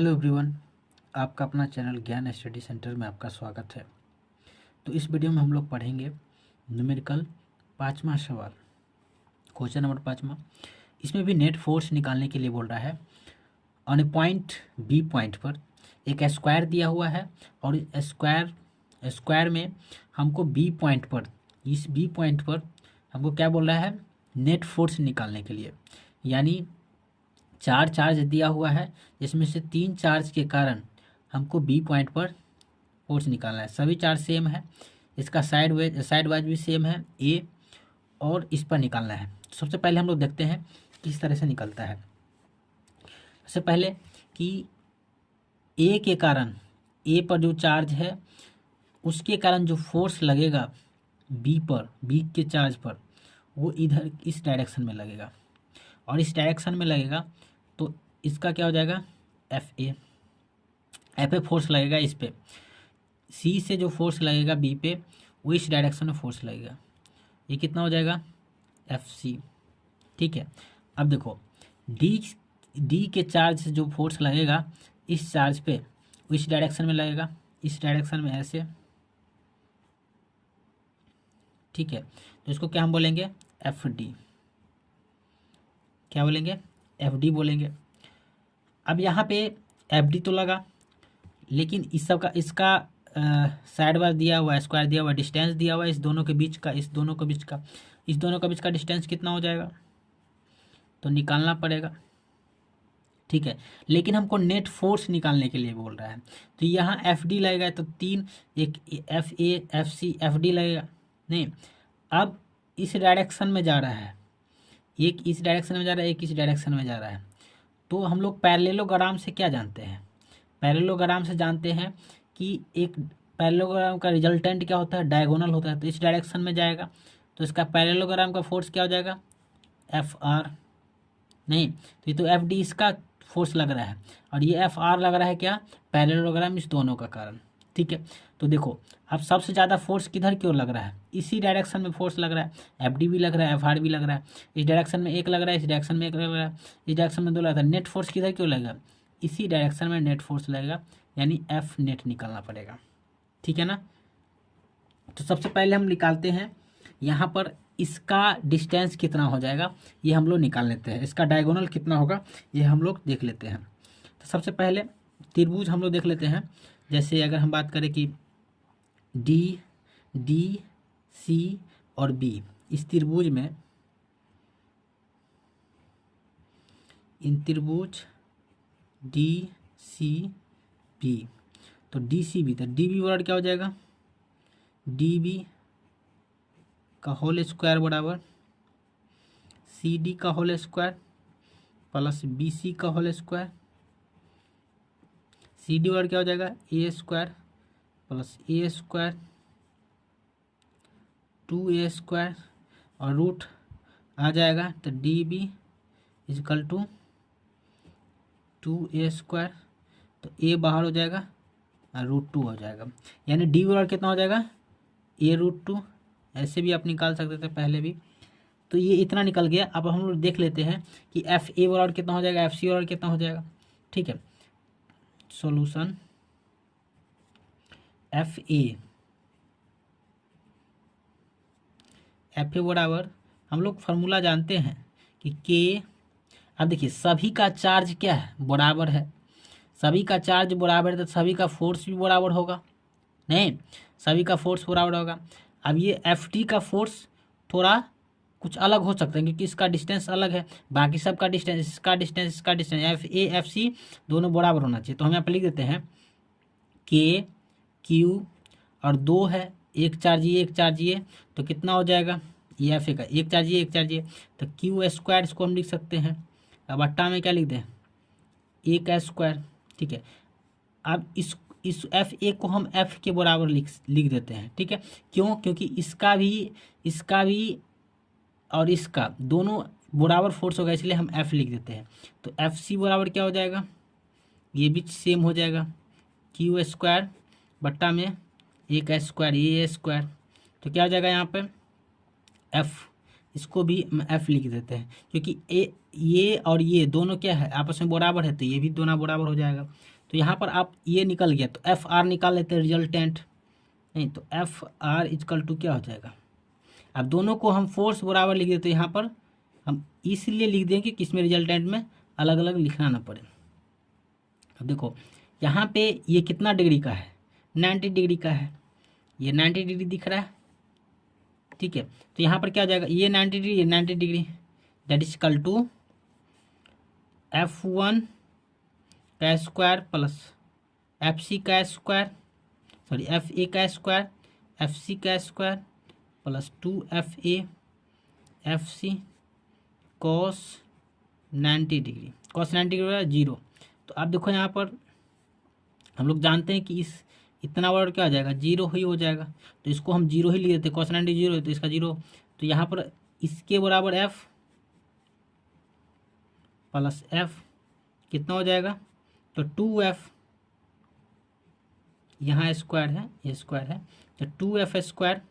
Hello everyone, आपका अपना channel ज्ञान स्टडी सेंटर में आपका स्वागत है। तो इस वीडियो में हम लोग पढ़ेंगे न्यूमेरिकल 5वां सवाल, क्वेश्चन नंबर 5वां। इसमें भी नेट फोर्स निकालने के लिए बोल रहा है। On A point B point पर एक स्क्वायर दिया हुआ है और स्क्वायर में हमको बी पॉइंट पर, इस बी पॉइंट पर हमको क्या बोल रहा है, नेट फोर्स निकालने के लिए। यानी 4 चार्ज दिया हुआ है जिसमें से 3 चार्ज के कारण हमको बी पॉइंट पर फोर्स निकालना है। सभी चार्ज सेम है, इसका साइड वाइज भी सेम है ए, और इस पर निकालना है। सबसे पहले हम लोग देखते हैं किस तरह से निकलता है। सबसे पहले कि ए के कारण, ए पर जो चार्ज है उसके कारण जो फोर्स लगेगा बी पर, बी के चार्ज पर, वो इधर इस डायरेक्शन में लगेगा और इस डायरेक्शन में लगेगा तो इसका क्या हो जाएगा, एफ ए फोर्स लगेगा इस पे। सी से जो फोर्स लगेगा बी पे वो इस डायरेक्शन में फोर्स लगेगा, ये कितना हो जाएगा, एफ सी। ठीक है, अब देखो डी के चार्ज से जो फोर्स लगेगा इस चार्ज पे वो इस डायरेक्शन में लगेगा, इस डायरेक्शन में ऐसे। ठीक है, तो इसको क्या हम बोलेंगे, एफ डी। क्या बोलेंगे, एफ डी बोलेंगे। अब यहाँ पे एफ डी तो लगा, लेकिन इस सब का, इसका साइड वाइज दिया हुआ है, स्क्वायर दिया हुआ है, डिस्टेंस दिया हुआ है इस दोनों के बीच का, इस दोनों के बीच का डिस्टेंस कितना हो जाएगा, तो निकालना पड़ेगा। ठीक है, लेकिन हमको नेट फोर्स निकालने के लिए बोल रहा है, तो यहाँ एफ डी लगेगा, तो 3, एक F A, F C, F D लगेगा। नहीं, अब इस डायरेक्शन में जा रहा है, एक इस डायरेक्शन में जा रहा है, एक इस डायरेक्शन में जा रहा है। तो हम लोग पैरेललोग्राम से क्या जानते हैं, पैरेललोग्राम से जानते हैं कि एक पैरेललोग्राम का रिजल्टेंट क्या होता है, डायगोनल होता है। तो इस डायरेक्शन में जाएगा तो इसका पैरेललोग्राम का फोर्स क्या हो जाएगा, एफ आर। नहीं, तो ये तो एफ डी इसका फोर्स लग रहा है और ये एफ आर लग रहा है क्या, पैरेललोग्राम इस दोनों का कारण। ठीक है, तो देखो अब सबसे ज़्यादा फोर्स किधर की ओर लग रहा है, इसी डायरेक्शन में फोर्स लग रहा है। एफ डी भी लग रहा है, एफ आर भी लग रहा है। इस डायरेक्शन में एक लग रहा है, इस डायरेक्शन में एक लग रहा है, इस डायरेक्शन में 2 लग रहा है। नेट फोर्स किधर क्यों लगेगा, इसी डायरेक्शन में नेट फोर्स लगेगा, यानी एफ नेट निकालना पड़ेगा। ठीक है ना, तो सबसे पहले हम निकालते हैं यहाँ पर इसका डिस्टेंस कितना हो जाएगा, ये हम लोग निकाल लेते हैं। इसका डायगोनल कितना होगा ये हम लोग देख लेते हैं। तो सबसे पहले त्रिभुज हम लोग देख लेते हैं। जैसे अगर हम बात करें कि डी, डी, सी और बी, इस त्रिभुज में, इन त्रिभुज डी सी बी, तो डी सी बी, तो डी बी बराबर क्या हो जाएगा, डी बी का होल स्क्वायर बराबर सी डी का whole square plus B C का होल स्क्वायर। सी डी बराबर क्या हो जाएगा, A square plus A square 2a square और रूट आ जाएगा, तो D B is equal to 2a square, तो a बाहर हो जाएगा और √2 हो जाएगा। यानी डी बराबर कितना हो जाएगा, a√2। ऐसे भी आप निकाल सकते थे पहले भी। तो ये इतना निकल गया। अब हम लोग देख लेते हैं कि एफ ए बराबर कितना हो जाएगा, एफ सी बराबर कितना हो जाएगा। ठीक है, सॉल्यूशन एफ ए बराबर, हम लोग फार्मूला जानते हैं कि के, अब देखिए सभी का चार्ज क्या है, बराबर है। सभी का चार्ज बराबर है तो सभी का फोर्स भी बराबर होगा। नहीं, सभी का फोर्स बराबर होगा। अब ये एफ टी का फोर्स थोड़ा कुछ अलग हो सकता है क्योंकि इसका डिस्टेंस अलग है, बाकी सबका डिस्टेंस, इसका डिस्टेंस, इसका distance, F A F C दोनों बराबर होना चाहिए। तो हम यहाँ पर लिख देते हैं के क्यू, और 2 है, एक चार्ज ये, एक चार्ज ये, तो कितना हो जाएगा, ये एफ ए का एक चार्ज ये, एक चार्ज ये, तो क्यू स्क्वायर इसको हम लिख सकते हैं। अब अट्टा में क्या लिख दें, ए का स्क्वायर। ठीक है, अब इस एफ ए को हम एफ के बराबर लिख देते हैं। ठीक है, क्यों, क्योंकि इसका भी और इसका दोनों बराबर फोर्स होगा, इसलिए हम एफ लिख देते हैं। तो एफ सी बराबर क्या हो जाएगा, ये भी सेम हो जाएगा, क्यू स्क्वायर बट्टा में ए का स्क्वायर, ए स्क्वायर, तो क्या हो जाएगा यहाँ पे एफ, इसको भी एफ लिख देते हैं क्योंकि ये और ये दोनों क्या है, आपस में बराबर है, तो ये भी दोनों बराबर हो जाएगा। तो यहाँ पर आप ये निकल गया तो एफ आर निकाल लेते हैं रिजल्टेंट, नहीं तो एफ आर इजकल टू क्या हो जाएगा। अब दोनों को हम फोर्स बराबर लिख देते हैं, यहाँ पर हम इसलिए लिख देंगे कि इसमें रिजल्टेंट में अलग अलग लिखना ना पड़े। अब देखो यहाँ पे ये कितना डिग्री का है, 90 डिग्री का है, ये 90 डिग्री दिख रहा है, ठीक है। तो यहाँ पर क्या हो जाएगा, ये 90 डिग्री, ये 90 degree, that is equal to F1 का स्क्वायर प्लस FC का स्क्वायर, सॉरी FA का स्क्वायर, FC का square plus 2FA FC cos 90 degree, cos 90 degree 0। तो आप देखो यहाँ पर हम लोग जानते हैं कि इस इतना वर्ड क्या हो जाएगा, 0 ही हो जाएगा, तो इसको हम 0 ही लिख देते, cos 90 0 है तो इसका 0। तो यहाँ पर इसके बराबर F प्लस F कितना हो जाएगा, तो 2F, यहाँ स्क्वायर है, ये स्क्वायर है, तो 2F स्क्वायर,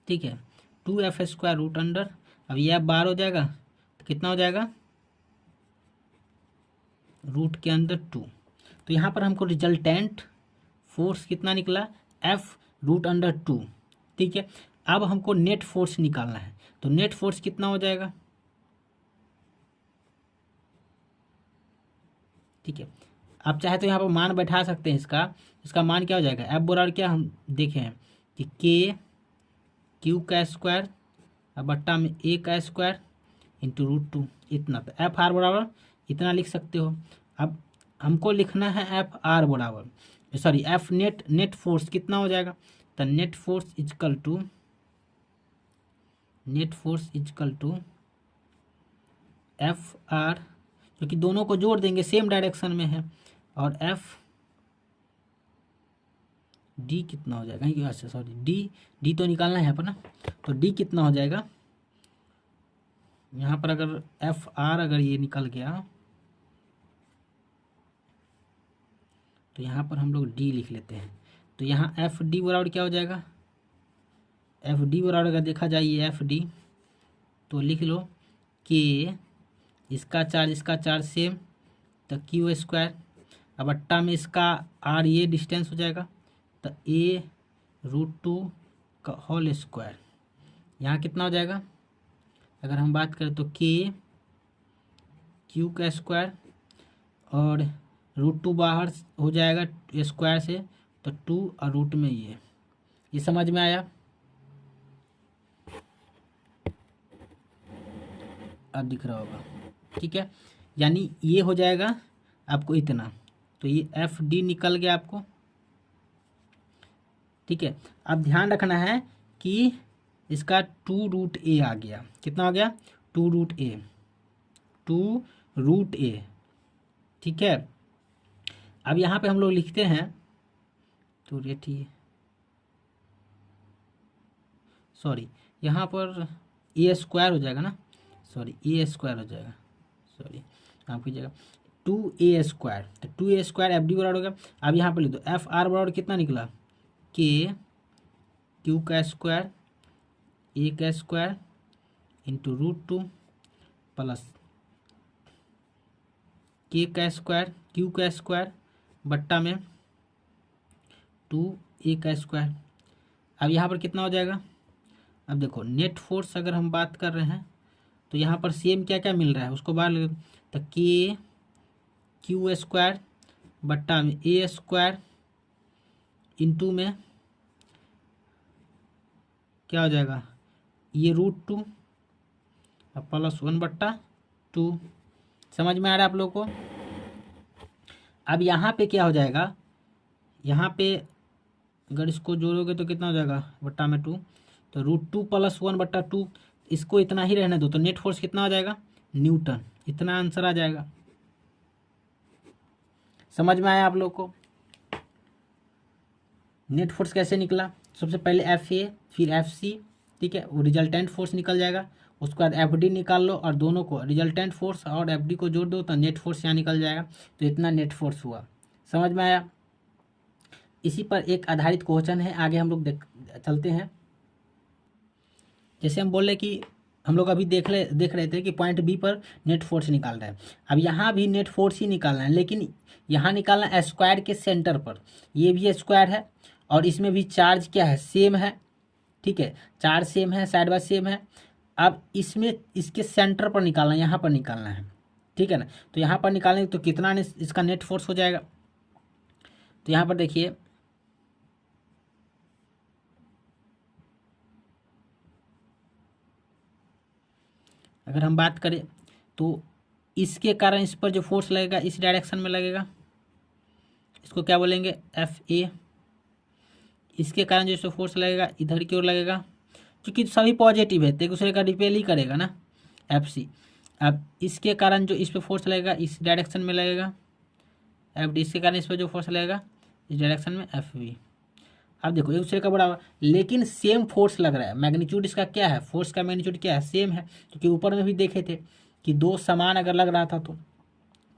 ठीक है, 2F स्क्वायर रूट अंडर, अब ये बार हो जाएगा तो कितना हो जाएगा, रूट के अंदर 2। तो यहाँ पर हमको रिजल्टेंट फोर्स कितना निकला, F रूट अंडर 2, ठीक है। अब हमको नेट फोर्स निकालना है, तो नेट फोर्स कितना हो जाएगा, ठीक है। आप चाहे तो यहाँ पर मान बैठा सकते हैं, इसका मान क्या हो जाएगा, एफ बराबर क्या हम देखे हैं कि के क्यू का स्क्वायर और बट्टा में ए का स्क्वायर इंटू रूट 2 इतना, तो एफ आर बराबर इतना लिख सकते हो। अब हमको लिखना है एफ आर बराबर, सॉरी एफ नेट फोर्स कितना हो जाएगा, तो net force is equal to F R, क्योंकि दोनों को जोड़ देंगे सेम डायरेक्शन में है, और एफ डी कितना हो जाएगा, अच्छा सॉरी डी तो निकालना है यहाँ पर ना, तो डी कितना हो जाएगा, यहाँ पर अगर एफ आर अगर ये निकल गया तो यहाँ पर हम लोग डी लिख लेते हैं। तो यहाँ एफ डी बराबर क्या हो जाएगा, एफ डी बराबर अगर देखा जाए एफ डी तो लिख लो कि इसका चार्ज सेम, तो क्यू स्क्वायर, अब अट्टा में इसका आर ये डिस्टेंस हो जाएगा, तो ए रूट 2 का होल स्क्वायर, यहाँ कितना हो जाएगा, अगर हम बात करें तो के क्यू का स्क्वायर और रूट 2 बाहर हो जाएगा स्क्वायर से, तो 2 और रूट में ये समझ में आया। अब दिख रहा होगा, ठीक है, यानी ये हो जाएगा आपको इतना, तो ये एफ डी निकल गया आपको, ठीक है। अब ध्यान रखना है कि इसका 2 रूट ए आ गया, कितना हो गया, 2 रूट ए, ठीक है। अब यहाँ पे हम लोग लिखते हैं तो रेटी, सॉरी यहाँ पर ए स्क्वायर हो जाएगा ना, सॉरी ए स्क्वायर हो जाएगा, सॉरी आप कीजिएगा 2a स्क्वायर, तो 2a स्क्वायर एफ डी बराबर हो गया। अब यहाँ पर लिख दो एफ आर बराबर कितना निकला, के क्यू का स्क्वायर ए का स्क्वायर इंटू रूट 2 प्लस के का स्क्वायर क्यू का स्क्वायर बट्टा में 2a का स्क्वायर। अब यहाँ पर कितना हो जाएगा, अब देखो नेट फोर्स अगर हम बात कर रहे हैं तो यहाँ पर सेम क्या क्या मिल रहा है उसको बाहर ले, तो के क्यू स्क्वायर बट्टा में ए स्क्वायर इंटू में क्या हो जाएगा, ये रूट 2 और प्लस 1/2। समझ में आ रहा है आप लोग को। अब यहाँ पे क्या हो जाएगा, यहाँ पे अगर इसको जोड़ोगे तो कितना हो जाएगा, बट्टा में 2, तो रूट 2 प्लस 1/2, इसको इतना ही रहने दो, तो नेट फोर्स कितना हो जाएगा, न्यूटन, इतना आंसर आ जाएगा। समझ में आया आप लोग को। नेट फोर्स कैसे निकला, सबसे पहले एफ ए फिर एफ सी, ठीक है, वो रिजल्टेंट फोर्स निकल जाएगा, उसके बाद एफ डी निकाल लो और दोनों को रिजल्टेंट फोर्स और एफ डी को जोड़ दो तो नेट फोर्स यहाँ निकल जाएगा, तो इतना नेट फोर्स हुआ। समझ में आया। इसी पर एक आधारित क्वेश्चन है, आगे हम लोग चलते हैं। जैसे हम बोले कि हम लोग अभी देख रहे थे कि पॉइंट बी पर नेट फोर्स निकाल रहा है। अब यहाँ भी नेट फोर्स ही निकालना है, लेकिन यहाँ निकालना है स्क्वायर के सेंटर पर। ये भी स्क्वायर है और इसमें भी चार्ज क्या है, सेम है, ठीक है, चार्ज सेम है, साइड बाय सेम है। अब इसमें इसके सेंटर पर निकालना है, यहाँ पर निकालना है, ठीक है ना। तो यहाँ पर निकालेंगे तो कितना इसका नेट फोर्स हो जाएगा। तो यहाँ पर देखिए, अगर हम बात करें तो इसके कारण इस पर जो फोर्स लगेगा इस डायरेक्शन में लगेगा, इसको क्या बोलेंगे, एफ ए। इसके कारण जो फोर्स लगेगा इधर की ओर लगेगा, क्योंकि सभी पॉजिटिव है तो एक दूसरे का रिपेल ही करेगा ना, एफ सी। अब इसके कारण जो इस पर फोर्स लगेगा इस डायरेक्शन में लगेगा, एफ डी। इसके कारण इस पर जो फोर्स लगेगा इस डायरेक्शन में, एफ वी। अब देखो एक दूसरे का बराबर, लेकिन सेम फोर्स लग रहा है। मैग्नीट्यूड इसका क्या है, फोर्स का मैग्नीट्यूड क्या है, सेम है, क्योंकि ऊपर में भी देखे थे कि दो समान अगर लग रहा था तो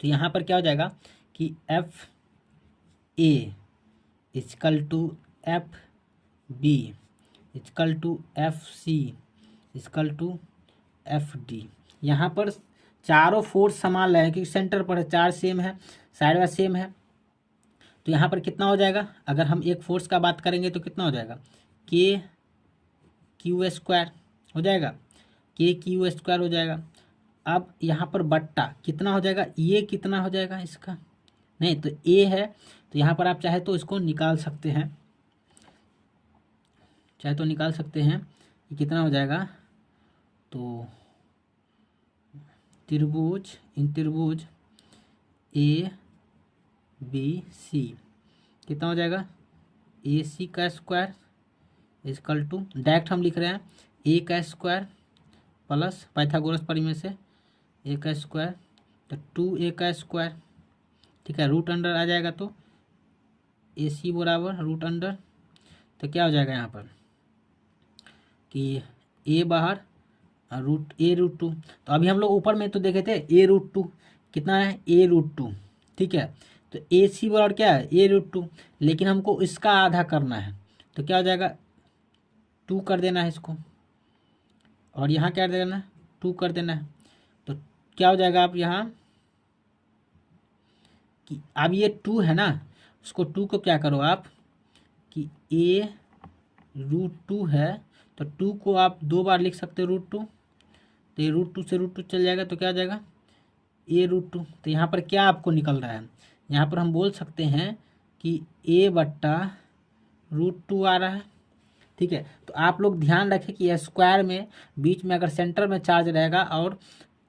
यहाँ पर क्या हो जाएगा कि F A is equal to F B is equal to F C is equal to F D. यहाँ पर चारों फोर्स समान लग रहे हैं क्योंकि सेंटर पर है, चार्ज सेम है, साइड बाय सेम है। तो यहाँ पर कितना हो जाएगा, अगर हम एक फोर्स का बात करेंगे तो कितना हो जाएगा, के क्यू स्क्वायर हो जाएगा, के क्यू स्क्वायर हो जाएगा। अब यहाँ पर बट्टा कितना हो जाएगा, ये कितना हो जाएगा इसका, नहीं तो ए है, तो यहाँ पर आप चाहे तो इसको निकाल सकते हैं, चाहे तो निकाल सकते हैं कि कितना हो जाएगा। तो त्रिभुज इन त्रिभुज ए बी सी कितना हो जाएगा, ए सी का स्क्वायर इजकल टू, डायरेक्ट हम लिख रहे हैं ए का स्क्वायर प्लस पाइथागोरस परिमेय से ए का स्क्वायर, तो 2a का स्क्वायर, ठीक है, रूट अंडर आ जाएगा तो ए सी बराबर रूट अंडर। तो क्या हो जाएगा यहाँ पर कि ए बाहर रूट ए रूट 2। तो अभी हम लोग ऊपर में तो देखे थे ए रूट 2 कितना है, ए रूट 2, ठीक है। तो ए सी बराबर क्या है, ए रूट 2, लेकिन हमको इसका आधा करना है तो क्या हो जाएगा, 2 कर देना है इसको, और यहाँ क्या कर देना है, 2 कर देना है। तो क्या हो जाएगा, आप यहाँ कि अब ये 2 है ना, उसको 2 को क्या करो आप कि ए रूट 2 है, तो 2 को आप 2 बार लिख सकते हो रूट 2, तो ये रूट 2 से रूट 2 चल जाएगा, तो क्या हो जाएगा ए रूट 2। तो यहाँ पर क्या आपको निकल रहा है, यहाँ पर हम बोल सकते हैं कि ए बट्टा रूट 2 आ रहा है, ठीक है। तो आप लोग ध्यान रखें कि स्क्वायर में बीच में अगर सेंटर में चार्ज रहेगा और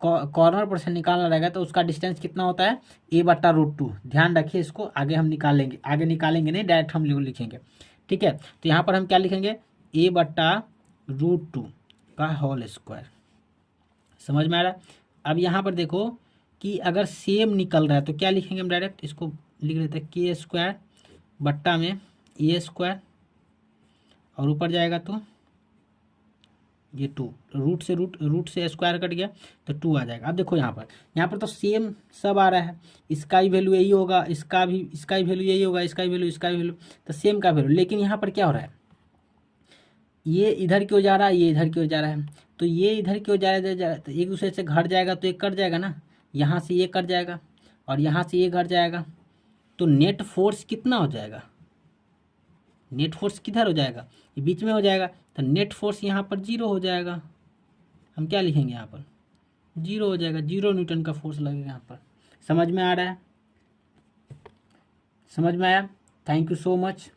कॉर्नर पर से निकालना रहेगा तो उसका डिस्टेंस कितना होता है, ए बट्टा रूट 2। ध्यान रखिए इसको, आगे हम निकालेंगे, आगे निकालेंगे नहीं, डायरेक्ट हम लिखेंगे, ठीक है। तो यहाँ पर हम क्या लिखेंगे, ए बट्टा रूट 2 का होल स्क्वायर। समझ में आ रहा है। अब यहाँ पर देखो कि अगर सेम निकल रहा है तो क्या लिखेंगे हम, डायरेक्ट इसको लिख लेते हैं के स्क्वायर बट्टा में ए स्क्वायर, और ऊपर जाएगा तो ये 2, रूट से स्क्वायर कट गया तो 2 आ जाएगा। अब देखो यहाँ पर तो सेम सब आ रहा है, इसका ही वैल्यू यही होगा, इसका भी वैल्यू यही होगा, इसका भी वैल्यू तो सेम का वैल्यू। लेकिन यहाँ पर क्या हो रहा है, ये इधर की ओर जा रहा है, ये इधर की ओर जा रहा है, तो ये इधर की ओर जा रहा है तो एक दूसरे से घट जाएगा, तो एक कट जाएगा ना, यहाँ से ये कट जाएगा और यहाँ से ये घट जाएगा, तो नेट फोर्स कितना हो जाएगा, नेट फोर्स किधर हो जाएगा, ये बीच में हो जाएगा, तो नेट फोर्स यहाँ पर 0 हो जाएगा। हम क्या लिखेंगे यहाँ पर, 0 हो जाएगा, 0 न्यूटन का फोर्स लगेगा यहाँ पर। समझ में आ रहा है, समझ में आया। Thank you so much.